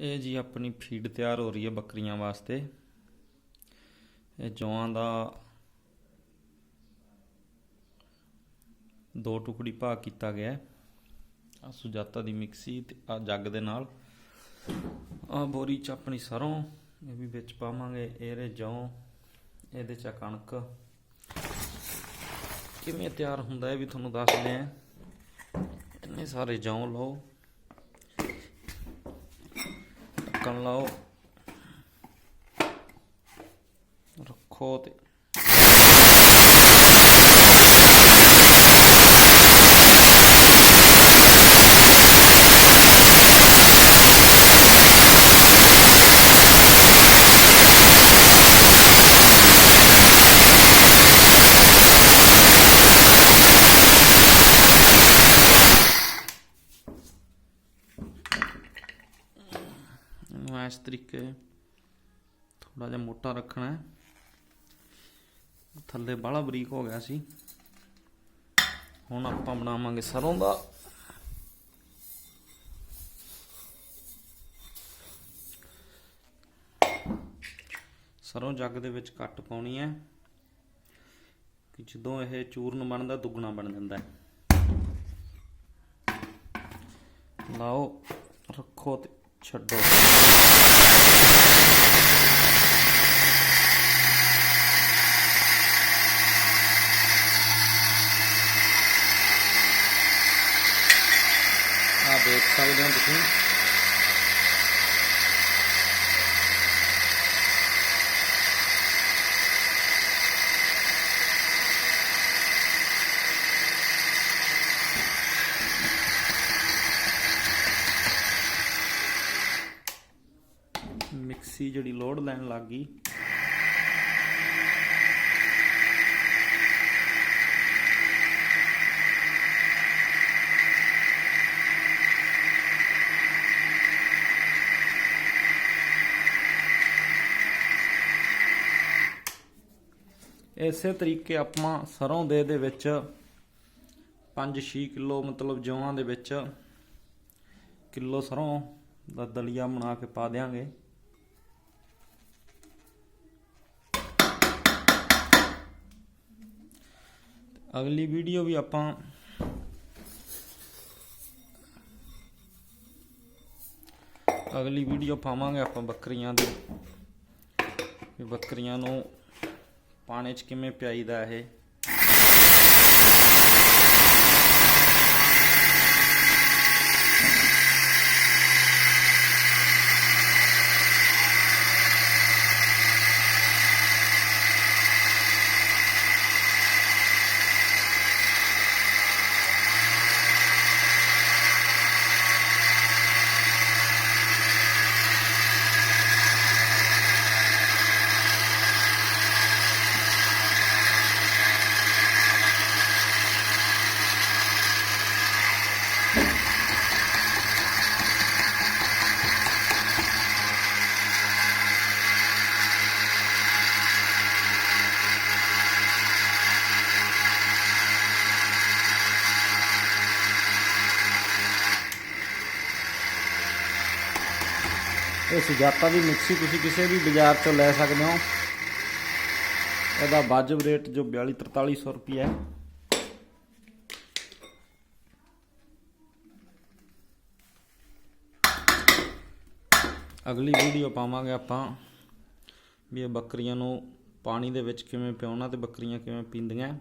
ਇਹ ਜੀ ਆਪਣੀ ਫੀਡ ਤਿਆਰ ਹੋ ਰਹੀ ਹੈ ਬੱਕਰੀਆਂ ਵਾਸਤੇ। ਇਹ ਜੌਆਂ ਦਾ 2 ਟੁਕੜੀ ਭਾਗ ਕੀਤਾ ਗਿਆ ਹੈ। ਆ ਸੁਜਾਤਾ ਦੀ ਮਿਕਸੀ ਤੇ ਆ ਜੱਗ ਦੇ ਨਾਲ ਆ ਬੋਰੀ 'ਚ ਆਪਣੀ ਸਰੋਂ ਇਹ ਵੀ ਵਿੱਚ ਪਾਵਾਂਗੇ। ਇਹਦੇ ਜੌਂ, ਇਹਦੇ 'ਚ ਕਣਕ। ਕਿਵੇਂ ਤਿਆਰ ਹੁੰਦਾ ਇਹ ਵੀ ਤੁਹਾਨੂੰ ਦੱਸਦੇ ਹਾਂ। ਇੰਨੇ ਸਾਰੇ ਜੌਂ ਲਓ, ਢੱਕਣ ਲਾਓ, ਰੱਖੋ ਤੇ इस तरीके थोड़ा जिहा मोटा रखना है। थल्ले बाला बरीक हो गया सी। हुण आपां बनावांगे सरों दा। सरों जग दे विच घट पाउणी है कि जदों यह चूरन बनदा दुगना बन जांदा है। लाओ, रखो ते छड्डो। आप देख सकते हो तुम मिक्सी जी लोड लैन लग गई। इसे तरीके आपां सरों दे विच 5-6 किलो मतलब जौआं दे विच किलो सरों दा दलिया बना के पा देंगे। अगली वीडियो भी आपां पावांगे आपां बकरियां दी, बकरियां नूं पानी च किवें प्याईदा है। ये सुजाता की मिक्सी तुसीं किसी भी बाजार चो लै सकते हो। इसका वाजिब रेट जो 42-4300 रुपया है। अगली वीडियो पावांगे आपां भी बकरियां नूं पानी दे विच किवें पिआउणा ते बकरियां किवें पींदियां।